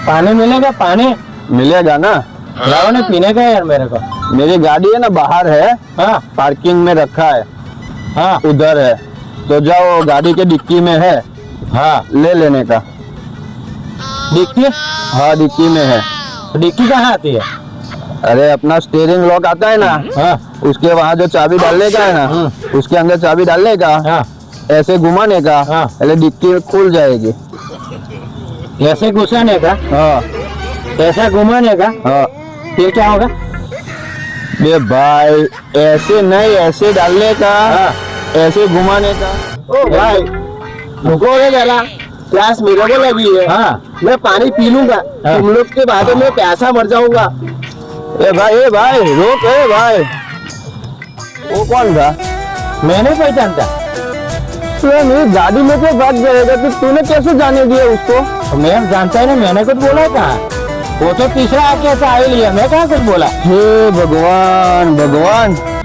पानी मिलेगा? पानी मिलेगा ना। लाओ ना, पीने का यार मेरे को। मेरी गाड़ी है ना बाहर है, हाँ पार्किंग में रखा है, हाँ उधर है, तो जाओ गाड़ी के डिक्की में है, हाँ। ले लेने का। डिक्की? हाँ डिक्की में है। डिक्की कहाँ आती है? अरे अपना स्टीयरिंग लॉक आता है ना, हाँ उसके वहाँ जो चाबी डालने का है ना, उसके अंदर चाबी डालने का, हाँ। ऐसे घुमाने का, हाँ। पहले डिक्की खुल जाएगी। ऐसे घुसाने का? हाँ ऐसा घुमाने का? हाँ। फिर क्या होगा? बे भाई ऐसे नहीं, ऐसे डालने का, हाँ। ऐसे घुमाने का। ओ भाई रुको रे जरा, प्यास मेरे को लगी है। हाँ मैं पानी पी लूंगा। हाँ। तुम लोग के बाद में प्यासा मर जाऊंगा। ए भाई रोक, ए भाई। वो कौन था? मैं नहीं पहचानता। तू मेरी गाड़ी में से भाग जाएगा, तो तूने कैसे जाने दिया उसको? तो मैं जानता है ना, मैंने कुछ बोला था? वो तो तीसरा आके ऐसा आ ही लिया, मैं कहाँ कुछ बोला? हे भगवान भगवान।